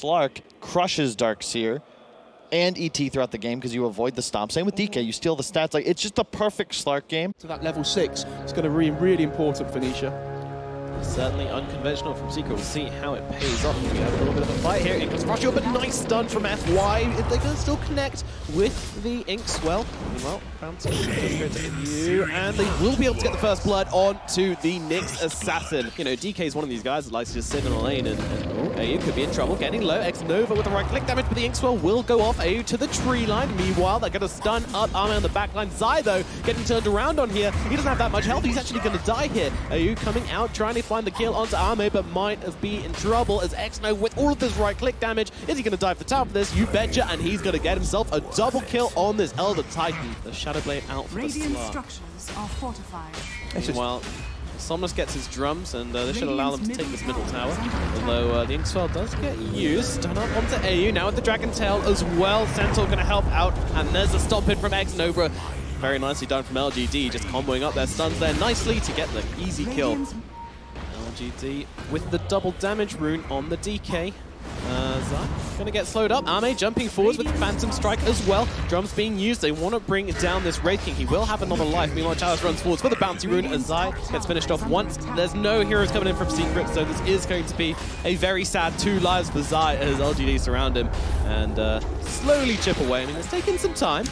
Slark crushes Darkseer and ET throughout the game because you avoid the stomp. Same with DK, you steal the stats. Like, it's just a perfect Slark game. So that level 6 is going to be really important for Nisha. Certainly unconventional from Secret. We'll see how it pays off. We have a little bit of a fight here. It comes Russia, but nice stun from FY. If they're going to still connect with the Inkswell. Well, Bounty goes to you, and they will be able to get the first blood onto the Nyx Assassin. You know, DK is one of these guys that likes to just sit in a lane, and AU could be in trouble. Getting low. X-Nova with the right click damage, but the Inkswell will go off. AU to the tree line. Meanwhile, they're going to stun up Arme on the back line. Zai, though, getting turned around on here. He doesn't have that much health. He's actually going to die here. AU coming out, trying to find the kill onto Arme, but might be in trouble as X-Nova with all of this right click damage. Is he going to dive for top of this? You betcha, and he's going to get himself a double kill on this Elder Titan. The Shadowblade out for the Slark. Structures are fortified. Meanwhile, Somnus gets his drums, and this should allow them to take this middle tower. Although the Inkswell does get used. Stun up onto AU, now with the Dragon Tail as well. Centaur going to help out, and there's a stomp in from X-Nova. Very nicely done from LGD, just comboing up their stuns there nicely to get the easy kill. LGD with the double damage rune on the DK. Zai gonna get slowed up. Arme jumping forwards with the Phantom Strike as well. Drums being used. They want to bring down this Wraith King. He will have another life. Meanwhile, Chalice runs forwards for the bounty rune as Zai gets finished off once. There's no heroes coming in from Secret, so this is going to be a very sad 2 lives for Zai as LGD surround him and slowly chip away. I mean, it's taking some time.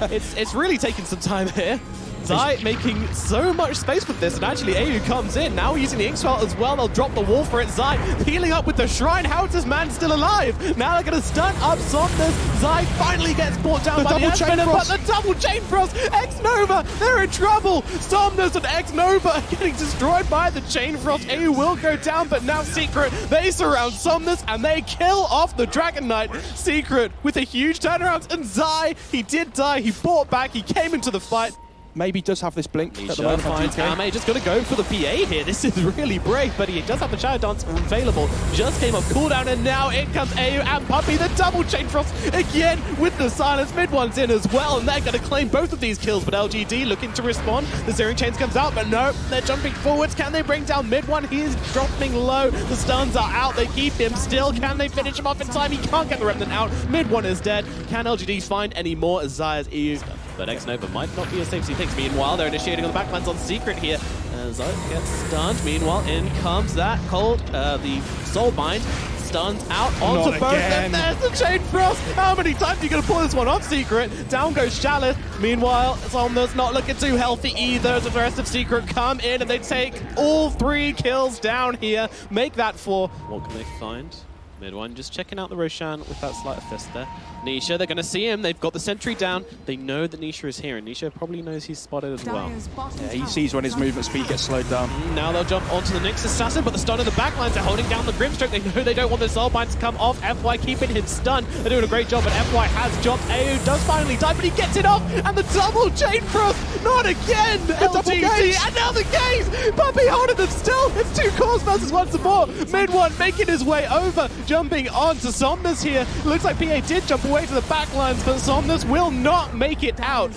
it's really taking some time here. Zai making so much space with this, and actually AU comes in, now using the Inkswell as well. They'll drop the wall for it. Zai healing up with the Shrine. How is this man still alive? Now they're going to stun up Somnus. Zai finally gets brought down by the X-Venom, but the double Chain Frost. X-Nova, they're in trouble. Somnus and X-Nova are getting destroyed by the Chain Frost. AU will go down, but now Secret, they surround Somnus and they kill off the Dragon Knight. Secret with a huge turnaround, and Zai, he did die. He fought back, he came into the fight. Maybe does have this blink. Nisha finds Arme, just going to go for the PA here. This is really brave, but he does have the Shadow Dance available. Just came off cooldown, and now in comes AU and Puppey. The double Chain Frost again with the silence. Mid one's in as well, and they're going to claim both of these kills, but LGD looking to respond. The Searing Chains comes out, but no, they're jumping forwards. Can they bring down mid one? He is dropping low. The stuns are out. They keep him still. Can they finish him off in time? He can't get the Remnant out. Mid one is dead. Can LGD find any more as Zai's EU? But X-Nova might not be as safe as he thinks. Meanwhile, they're initiating on the backlines on Secret here. As Zai gets stunned. Meanwhile, in comes that cold, the Soulbind. Stuns out onto both of them. There's the Chain Frost. How many times are you going to pull this one off, Secret? Down goes Chalice. Meanwhile, Somnus not looking too healthy either. As the rest of Secret come in and they take all 3 kills down here. Make that 4. What can they find? Mid one just checking out the Roshan with that sleight of fist there. Nisha, they're going to see him. They've got the sentry down. They know that Nisha is here, and Nisha probably knows he's spotted as well. Yeah, he sees when his movement speed gets slowed down. Now they'll jump onto the Nyx Assassin, but the stun of the backlines are holding down the Grimstroke. They know they don't want the Soulbind to come off. FY keeping him stunned. They're doing a great job, but FY has dropped. AU does finally die, but he gets it off, and the double Chain Frost. Not again! LGD, and now the gaze! Puppey holding them still. It's 2 cores versus 1 support. Mid one making his way over, jumping onto Somnus here. Looks like PA did jump away to the backlines, but Somnus will not make it out.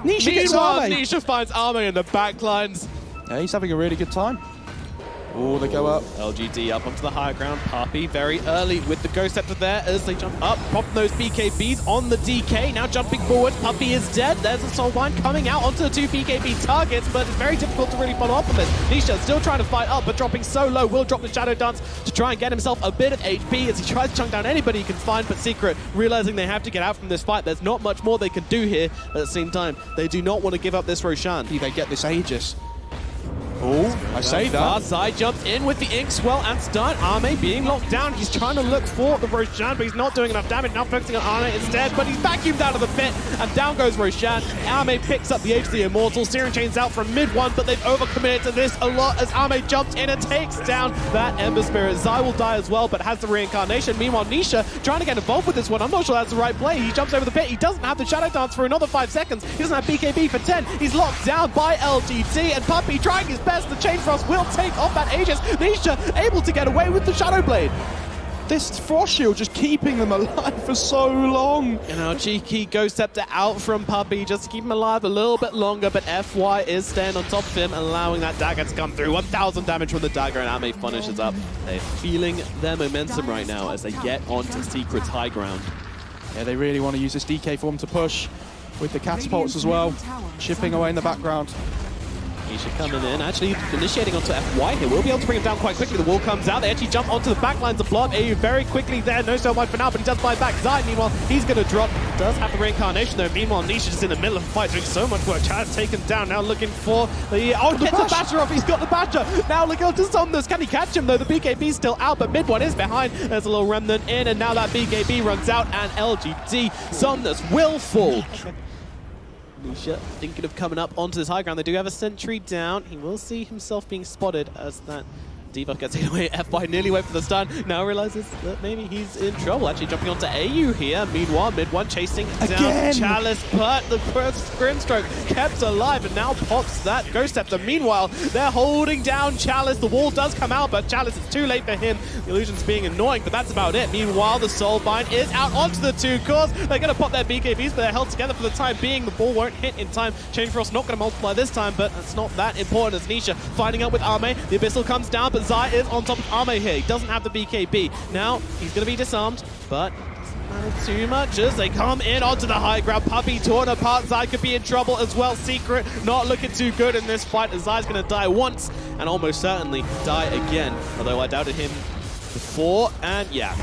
Nisha finds Arme in the backlines. Yeah, he's having a really good time. Oh, they go up. LGD up onto the higher ground. Puppey very early with the Ghost Scepter there as they jump up. Pop those BKBs on the DK. Now jumping forward. Puppey is dead. There's a Soulbind coming out onto the 2 BKB targets, but it's very difficult to really follow up on this. Nisha still trying to fight up, but dropping so low. Will drop the Shadow Dance to try and get himself a bit of HP as he tries to chunk down anybody he can find, but Secret realizing they have to get out from this fight. There's not much more they can do here. But at the same time, they do not want to give up this Roshan. They get this Aegis. Oh, I say that. Zai jumps in with the Inkswell and stun. Arme being locked down. He's trying to look for the Roshan, but he's not doing enough damage. Now focusing on Arme instead, but he's vacuumed out of the pit, and down goes Roshan. Arme picks up the Age of the Immortal. Searing Chains out from mid one, but they've overcommitted to this a lot as Arme jumps in and takes down that Ember Spirit. Zai will die as well, but has the reincarnation. Meanwhile, Nisha trying to get involved with this one. I'm not sure that's the right play. He jumps over the pit. He doesn't have the Shadow Dance for another 5 seconds. He doesn't have BKB for 10. He's locked down by LGD, and Puppey trying his best. The Chain Frost will take off that Aegis. Nisha able to get away with the Shadow Blade. this Frost Shield just keeping them alive for so long. You know, cheeky Ghost Scepter out from Puppey just to keep him alive a little bit longer, but FY is staying on top of him, allowing that dagger to come through. 1,000 damage from the dagger, and Ame finishes up. They're feeling their momentum right now as they get onto Secret's high ground. Yeah, they really want to use this DK form to push with the catapults as well, chipping away in the background. Nisha coming in, actually initiating onto FY here. We'll be able to bring him down quite quickly. The wall comes out. They actually jump onto the back lines to block. AU very quickly there. No so wide for now, but he does buy back. Zai, meanwhile, he's going to drop. Does have the reincarnation though. Meanwhile, Nisha just in the middle of the fight doing so much work. Chad's taken down now, looking for the... Oh, gets the basher off. He's got the basher. Now look out to Somnus. Can he catch him though? The BKB's still out, but mid one is behind. There's a little remnant in, and now that BKB runs out, and LGD Somnus will fall. Nisha thinking of coming up onto this high ground. They do have a sentry down. He will see himself being spotted as that debuff gets taken away. FY nearly went for the stun. Now realizes that maybe he's in trouble. Actually jumping onto AU here. Meanwhile, mid one chasing down Chalice, but the Grimstroke kept alive and now pops that Ghost Scepter. Meanwhile, they're holding down Chalice. The wall does come out, but Chalice, it's too late for him. The illusion's being annoying, but that's about it. Meanwhile, the Soulbind is out onto the two cores. They're going to pop their BKBs, but they're held together for the time being. The ball won't hit in time. Chain Frost not going to multiply this time, but it's not that important as Nisha finding out with Ame. The Abyssal comes down, but Zai is on top of Ame here. He doesn't have the BKB. Now, he's going to be disarmed, but doesn't matter too much as they come in onto the high ground. Puppey torn apart. Zai could be in trouble as well. Secret not looking too good in this fight as Zai's going to die once and almost certainly die again. Although I doubted him before, and yeah,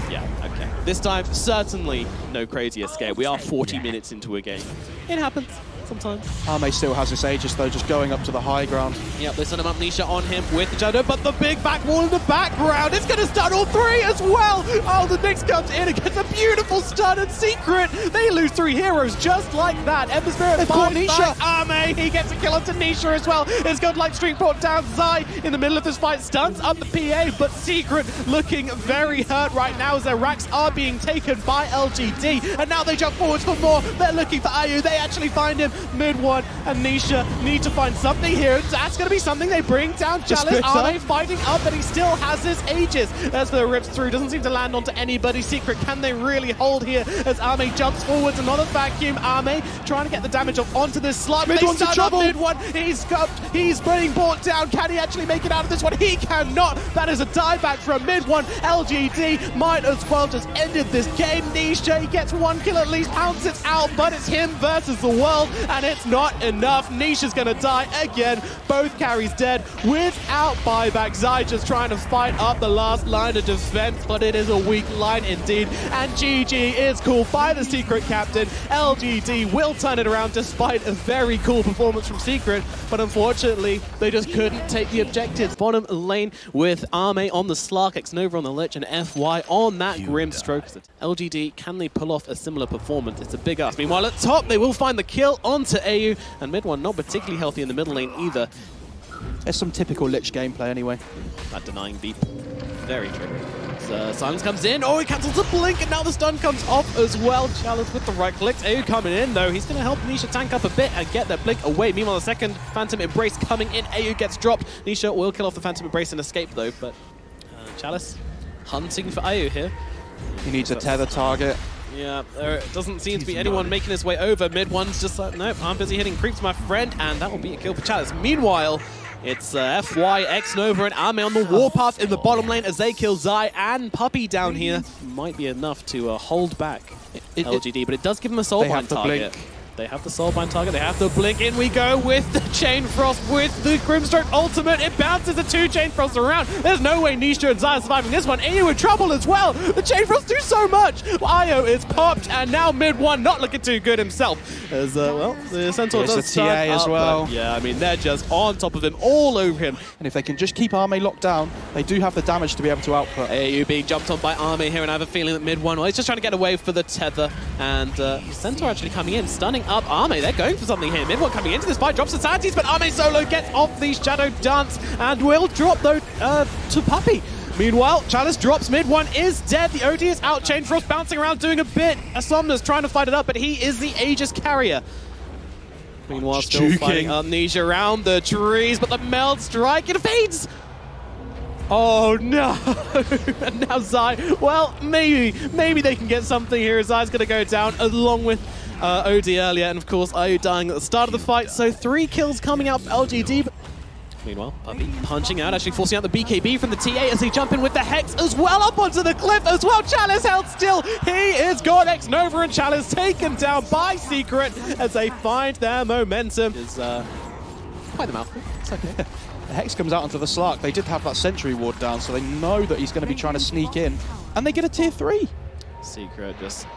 okay. This time, certainly no crazy escape. We are 40 minutes into a game. It happens sometimes. Ame still has this Aegis though, just going up to the high ground. Yep, they send him up. Nisha on him with the Shadow, but the big back wall in the background, it's going to stun all three as well. Oh, the Nyx comes in and gets a beautiful stun, and Secret, they lose 3 heroes just like that. Ember Spirit finds Nisha. Ame, he gets a kill onto Nisha as well. It's got like street brought down. Zai in the middle of this fight stuns up the PA, but Secret looking very hurt right now as their racks are being taken by LGD, and now they jump forwards for more. They're looking for Ayu. They actually find him. Mid one, and Nisha need to find something here. That's going to be something. They bring down Chalice. Ame fighting up, but he still has his Aegis. As the rips through, doesn't seem to land onto anybody. Secret, can they really hold here as Ame jumps forwards? Another vacuum. Ame trying to get the damage off onto this slot. Mid one's in trouble. Mid one, he's being brought down. Can he actually make it out of this one? He cannot. That is a dieback from mid one. LGD might as well just ended this game. Nisha, he gets 1 kill at least, pounces out, but it's him versus the world, and it's not enough. Nisha's gonna die again. Both carries dead without buyback. Zai just trying to fight up the last line of defense, but it is a weak line indeed. And GG is called by the Secret captain. LGD will turn it around despite a very cool performance from Secret, but unfortunately, they just couldn't take the objectives. Bottom lane with Ame on the Slark, X-Nova on the Lich, and FY on that Grimstroke. LGD, can they pull off a similar performance? It's a big ask. Meanwhile, at top, they will find the kill onto AU, and mid one not particularly healthy in the middle lane either. There's some typical Lich gameplay anyway. That denying deep. Very true. Silence comes in. Oh, he cancels the blink, and now the stun comes off as well. Chalice with the right clicks. AU coming in, though. He's going to help Nisha tank up a bit and get that blink away. Meanwhile, the second Phantom Embrace coming in. AU gets dropped. Nisha will kill off the Phantom Embrace and escape, though. But Chalice hunting for AU here. He needs a tether target. Yeah, there doesn't seem to be anyone making his way over. Mid one's just like, nope, I'm busy hitting creeps, my friend, and that will be a kill for Chalice. Meanwhile, it's FY, X-Nova, and Ame on the warpath in the bottom lane as they kill Zai and Puppey down here. Might be enough to hold back LGD, but it does give them a soulbind target. Blink. They have the soulbind target, they have the blink. In we go with the Chain Frost with the Grimstroke ultimate. It bounces the 2 Chain Frosts around. There's no way Nisha and Zai are surviving this one. AU in trouble as well. The Chain Frosts do so much. Io is popped, and now mid one not looking too good himself. As, well, the Centaur does the TA as well. Yeah, I mean, they're just on top of him, all over him. And if they can just keep Ame locked down, they do have the damage to be able to output. AU being jumped on by Ame here, and I have a feeling that mid one, well, he's just trying to get away for the tether. And Centaur actually coming in, stunning up Ame. They're going for something here. Mid one coming into this fight, drops the sanities, but Ame solo gets off the Shadow Dance and will drop, though, to Puppey. Meanwhile, Chalice drops. Mid one is dead. The OD is out. Chain Frost bouncing around, doing a bit. Somnus trying to fight it up, but he is the Aegis carrier. Meanwhile, still fighting Amnesia around the trees, but the Meld Strike, it fades. Oh no! And now Zai, well, maybe they can get something here. Zai's going to go down along with OD earlier, and of course IU dying at the start of the fight. So 3 kills coming out for LGD. Meanwhile, Puppey punching out, actually forcing out the BKB from the TA as they jump in with the Hex as well, up onto the cliff as well. Chalice held still. He is gone. X-Nova and Chalice taken down by Secret as they find their momentum. Is quite the mouthful. It's okay. The Hex comes out onto the Slark. They did have that sentry ward down, so they know that he's going to be trying to sneak in. And they get a tier 3. Secret just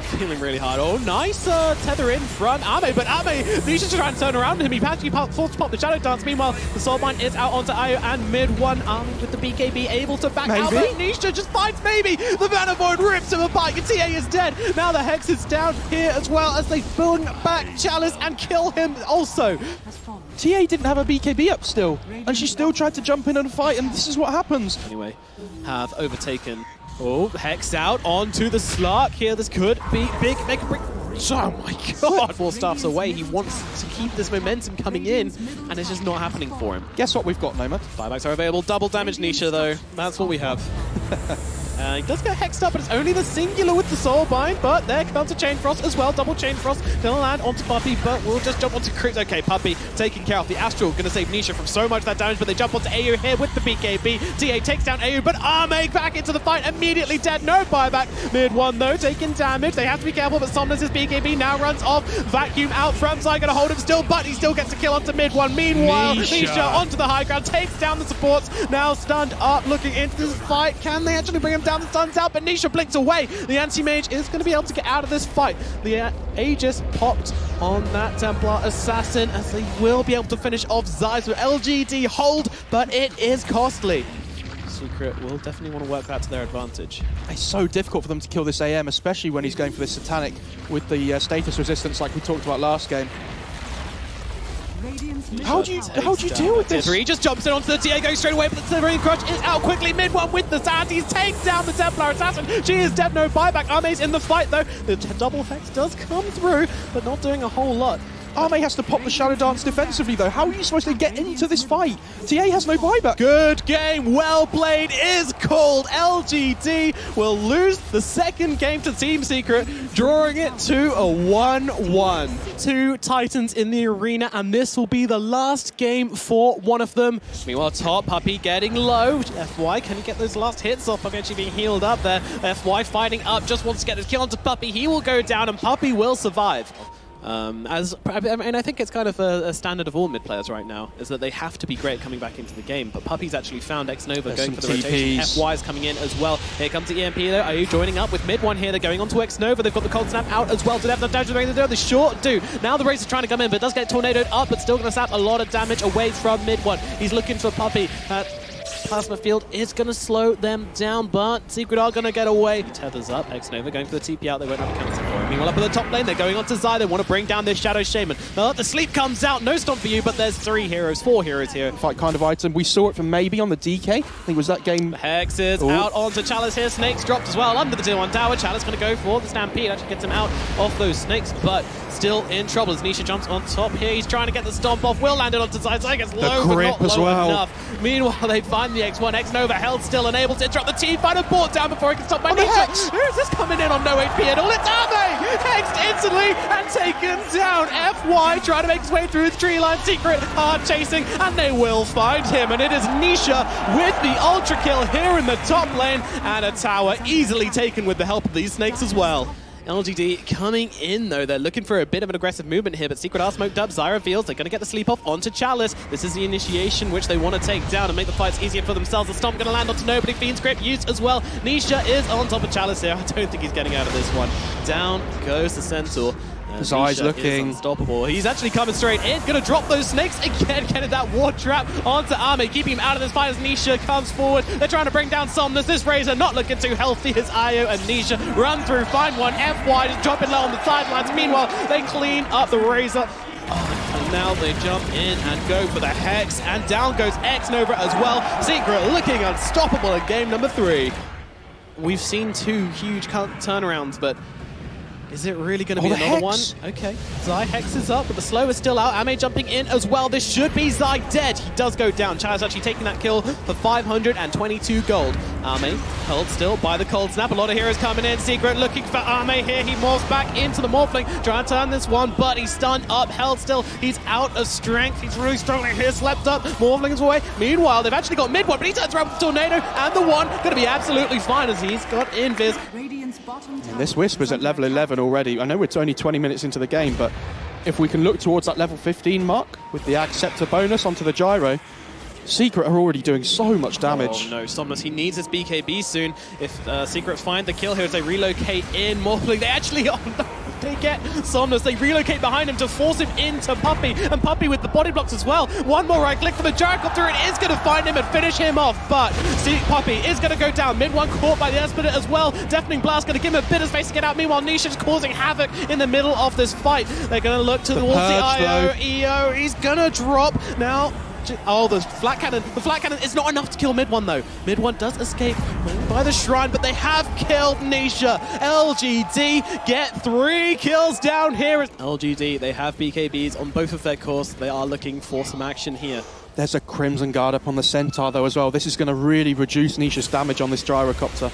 feeling really hard. Oh, nice tether in front. Ame, but Ame, Nisha's trying to turn around him. He actually forced to pop the Shadow Dance. Meanwhile, the Soulbind is out onto Ayo and mid one. Ame with the BKB able to back out, but Nisha just finds maybe. The Mana Void rips him apart. Your TA is dead. Now the Hex is down here as well as they bring back Chalice and kill him also. TA didn't have a BKB up still, and she still tried to jump in and fight, and this is what happens. Anyway, have overtaken. Oh, Hex out onto the Slark here. This could be big. Make a break. Oh my god. 4 staffs away. He wants to keep this momentum coming in, and it's just not happening for him. Guess what we've got, Nomad? Buybacks are available. Double damage Nisha, though. That's what we have. He does get hexed up, but it's only the singular with the Soulbind, but there comes a Chain Frost as well. Double Chain Frost. Gonna land onto Puppey, but we'll just jump onto Crit. Okay, Puppey taking care of the Astral. Gonna save Nisha from so much of that damage, but they jump onto AU here with the BKB. TA takes down AU, but Ame back into the fight, immediately dead. No buyback. Mid one, though, taking damage. They have to be careful, but Somnus' BKB now runs off. Vacuum out from Zai, gonna hold him still, but he still gets a kill onto mid one. Meanwhile, Nisha onto the high ground, takes down the supports. Now stunned up, looking into this fight. Can they actually bring him down? The stun's out, but Nisha blinks away. The anti-mage is going to be able to get out of this fight. The Aegis popped on that Templar Assassin as they will be able to finish off Zai. So LGD hold, but it is costly. Secret will definitely want to work that to their advantage. It's so difficult for them to kill this AM, especially when he's going for this Satanic with the status resistance like we talked about last game. How do you deal with this? He just jumps in onto the TA, going straight away, but the Slithering Crush is out quickly. Mid one with the Sand. He takes down the Templar Assassin. She is dead, no buyback. Ame's in the fight though. The double Hex does come through, but not doing a whole lot. Ame has to pop the Shadow Dance defensively though. How are you supposed to get into this fight? TA has no buyback. Good game, well played is called. LGD will lose the second game to Team Secret, drawing it to a 1-1. 2 Titans in the arena, and this will be the last game for one of them. Meanwhile, top Puppey getting low. FY, can he get those last hits off? Puppey actually being healed up there. FY fighting up, just wants to get his kill onto Puppey. He will go down, and Puppey will survive. I think it's kind of a standard of all mid players right now, is that they have to be great coming back into the game. But Puppey's actually found X-Nova going for the rotation. FY's coming in as well. Here comes the EMP though. Are you joining up with mid one here? They're going on to X-Nova. They've got the Cold Snap out as well. Do they have the damage to do? The short do. Now the Race is trying to come in, but does get tornadoed up, but still going to snap a lot of damage away from mid one. He's looking for Puppey. Plasma Field is going to slow them down, but Secret are going to get away. He tethers up. X-Nova going for the TP out. They won't have a counter for him. Meanwhile, up in the top lane, they're going on to Zai. They want to bring down this Shadow Shaman. The sleep comes out. No stomp for you, but there's 4 heroes here. Fight kind of item. We saw it from maybe on the DK. I think it was that game. Hex is out onto Chalice here. Snakes dropped as well under the tier 1 tower. Chalice going to go for the Stampede. Actually gets him out off those snakes, but still in trouble as Nisha jumps on top here. He's trying to get the stomp off. Will land it onto Zai. Zai gets low, but not low enough. Meanwhile, they find the X1. X-Nova held still and able to interrupt the team fight and brought down before he can stop by Nisha. Who is this coming in on no HP at all? It's Ame! Hexed instantly and taken down. FY trying to make his way through the tree line. Secret hard chasing, and they will find him. And it is Nisha with the ultra kill here in the top lane, and a tower easily taken with the help of these snakes as well. LGD coming in though, they're looking for a bit of an aggressive movement here, but Secret are smoked up. Zyra feels they're going to get the sleep off onto Chalice. This is the initiation which they want to take down and make the fights easier for themselves. The stomp going to land onto nobody. Fiend's Grip used as well. Nisha is on top of Chalice here. I don't think he's getting out of this one. Down goes the Centaur. Zai's looking unstoppable. He's actually coming straight in. Gonna drop those snakes again. Getting that ward trap onto Ame, keeping him out of this fight as Nisha comes forward. They're trying to bring down Somnus. This Razor not looking too healthy as Ayo and Nisha run through, find one. FY just dropping low on the sidelines. Meanwhile, they clean up the Razor. And now they jump in and go for the Hex, and down goes X-Nova as well. Secret looking unstoppable in game number 3. We've seen 2 huge turnarounds, but Is it really going to be the another one? Hex. Okay, Zai hexes up, but the slow is still out. Ame jumping in as well. This should be Zai dead. He does go down. Chaz actually taking that kill for 522 gold. Ame held still by the cold snap. A lot of heroes coming in. Secret looking for Ame here. He morphs back into the Morphling, trying to turn this one, but he's stunned up, held still. He's out of strength. He's really struggling here. Slept up. Morphling's away. Meanwhile, they've actually got mid one, but he turns around with the Tornado, and the one going to be absolutely fine as he's got invis. And this Whisper's at level 11 already. I know it's only 20 minutes into the game, but if we can look towards that level 15 mark with the Acceptor bonus onto the Gyro, Secret are already doing so much damage. Oh no, Somnus, he needs his BKB soon. If Secret find the kill here as they relocate in Morphling, they actually, oh no, they get Somnus. They relocate behind him to force him into Puppey, and Puppey with the body blocks as well. One more right click for the Gyrocopter, it is going to find him and finish him off, but Puppey is going to go down. Mid one caught by the Esprit as well. Deafening Blast going to give him a bit of space to get out. Meanwhile, Nisha's causing havoc in the middle of this fight. They're going to look towards the IO. EO, he's going to drop now. Oh, the flat cannon. The flat cannon is not enough to kill mid one, though. Mid one does escape by the shrine, but they have killed Nisha. LGD get 3 kills down here. LGD, they have BKBs on both of their cores. They are looking for some action here. There's a Crimson Guard up on the Centaur, though, as well. This is going to really reduce Nisha's damage on this Gyrocopter.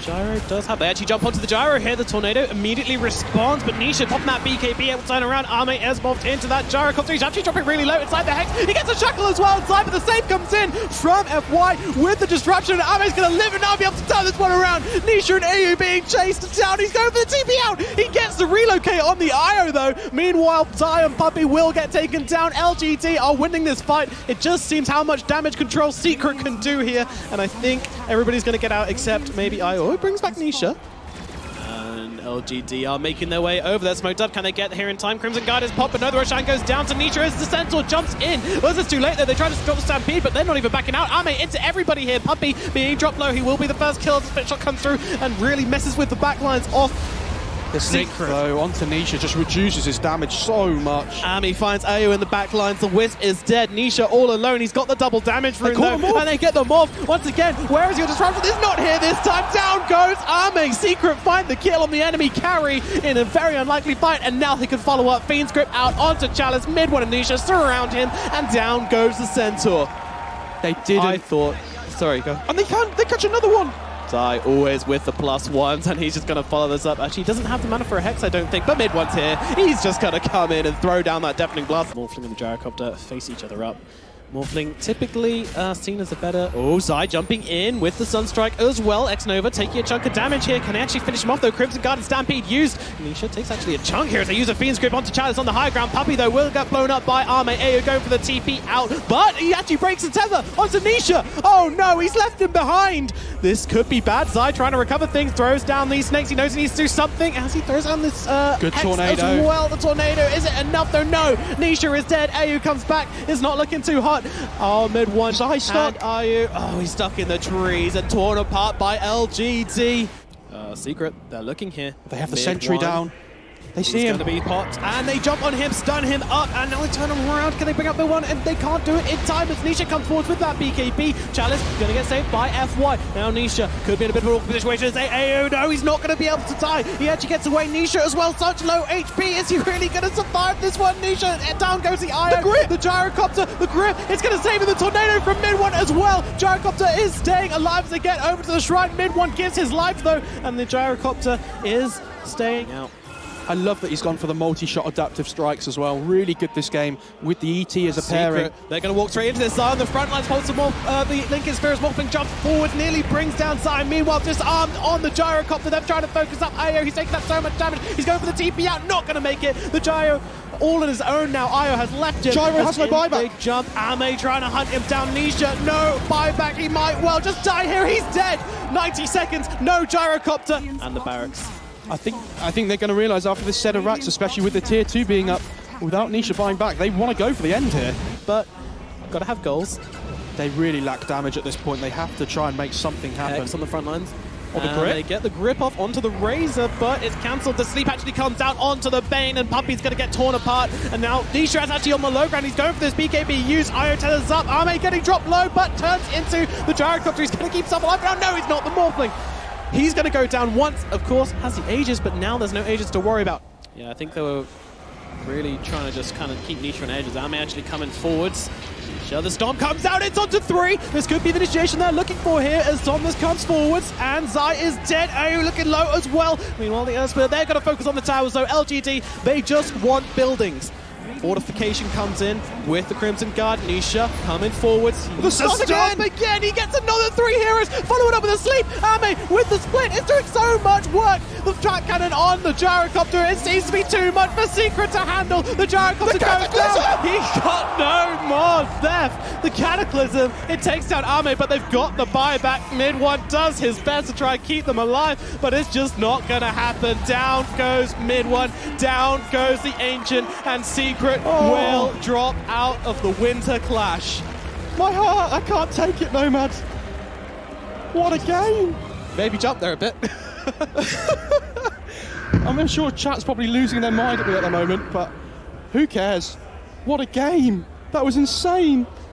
Gyro does have, they actually jump onto the Gyro here. The Tornado immediately responds, but Nisha popping that BKB, able to turn around. Ame has morphed into that Gyrocopter. He's actually dropping really low inside the Hex. He gets a Shackle as well inside, but the save comes in from FY with the disruption. Ame's going to live and now be able to turn this one around. Nisha and AU being chased down. He's going for the TP out. He gets the relocate on the IO though. Meanwhile, Zai and Puppey will get taken down. LGD are winning this fight. It just seems how much damage control Secret can do here, and I think everybody's going to get out except maybe IO. It brings back Nisha. And LGD are making their way over there. Smoked up. Can they get here in time? Crimson Guard is popped, but no, the Roshan goes down to Nisha as the Centaur jumps in. Well, this is too late though. They try to stop the Stampede, but they're not even backing out. Ame into everybody here. Puppey being dropped low. He will be the first kill as the split shot comes through and really messes with the backlines off. The sneak though onto Nisha just reduces his damage so much. Ame finds Ayo in the back lines. The Wisp is dead. Nisha all alone. He's got the double damage rune though, and they get them off. Once again, where is your disruption? It's not here this time. Down goes Ame. Secret find the kill on the enemy carry in a very unlikely fight, and now he can follow up. Fiend's Grip out onto Chalice. Mid one and Nisha surround him, and down goes the Centaur. They didn't. I thought. Sorry, go. And they catch another one. Zai always with the +1s, and he's just going to follow this up. Actually, he doesn't have the mana for a Hex, I don't think, but mid one's here. He's just going to come in and throw down that Deafening Blast. Morphling and the Gyrocopter face each other up. Morphling typically seen as a better... Oh, Zai jumping in with the Sunstrike as well. X-Nova taking a chunk of damage here. Can they actually finish him off though? Crimson Guard and Stampede used. Nisha takes actually a chunk here as they use a Fiend's Grip onto Chalice on the high ground. Puppey though will get blown up by Ame. Ayo going for the TP out, but he actually breaks the tether onto Nisha. Oh no, he's left him behind. This could be bad. Zai trying to recover things, throws down these snakes. He knows he needs to do something as he throws down this good Hex Tornado as well. The Tornado, is it enough though? No, Nisha is dead. Ayo comes back, is not looking too hot. Oh, mid one. Zai stuck. Ayo, oh, he's stuck in the trees and torn apart by LGD. Secret, they're looking here. They have the sentry down. They see him. He's going to be popped, and they jump on him, stun him up, and now they turn him around. Can they bring up the one? And they can't do it in time as Nisha comes forward with that BKB. Chalice going to get saved by FY. Now Nisha could be in a bit of an awkward situation. Ayo, no, he's not going to be able to die. He actually gets away. Nisha as well, such low HP. Is he really going to survive this one? Nisha, down goes the Iron. The grip, the Gyrocopter, the grip. It's going to save him. The Tornado from mid one as well. Gyrocopter is staying alive as they get over to the shrine. Mid one gives his life though, and the Gyrocopter is staying out. I love that he's gone for the multi-shot adaptive strikes as well. Really good this game with the ET as a pairing. They're going to walk straight into this. Zai on the front lines, holds some more. The Lincoln Spear is morphing, jumps forward, nearly brings down Zai. Meanwhile, disarmed on the Gyrocopter. They're trying to focus up Ayo. He's taking up so much damage. He's going for the TP out, not going to make it. The Gyro all on his own now. Ayo has left him. Gyro has no buyback. Big jump. Ame trying to hunt him down. Nisha, no buyback. He might well just die here. He's dead. 90 seconds, no Gyrocopter. And the barracks. I think they're going to realise after this set of racks, especially with the tier 2 being up, without Nisha buying back, they want to go for the end here. But got to have goals. They really lack damage at this point. They have to try and make something happen. Hex on the front lines. Or the grip. They get the grip off onto the Razor, but it's cancelled. The sleep actually comes down onto the Bane, and Puppey's going to get torn apart. And now Nisha is actually on the low ground. He's going for this BKB use. Ayo tethers up. Ame getting dropped low, but turns into the Gyrocopter. He's going to keep himself alive. Oh, no, he's not. The Morphling. He's going to go down once, of course, has the Aegis, but now there's no Aegis to worry about. Yeah, I think they were really trying to just kind of keep Nisha on edges. Ame actually coming forwards. Nisha, the Stomp comes out, it's onto 3. This could be the initiation they're looking for here as Thomas comes forwards, and Zai is dead. AU looking low as well. Meanwhile, the Earthspear, they're going to focus on the towers, though. LGD, they just want buildings. Fortification comes in with the Crimson Guard. Nisha coming forwards. The Stomp again. He gets another 3 heroes. Follow it up with a sleep. Ame with the split. It's doing so much work. The track cannon on the gyrocopter. It seems to be too much for Secret to handle. The gyrocopter goes down. He got no more death. The Cataclysm. It takes down Ame, but they've got the buyback. Mid one does his best to try and keep them alive, but it's just not going to happen. Down goes Mid one. Down goes the Ancient, and Secret will drop out of the Winter Clash. My heart, I can't take it, Nomad. What a game. Maybe jump there a bit. I'm sure chat's probably losing their mind at me at the moment, but who cares? What a game. That was insane.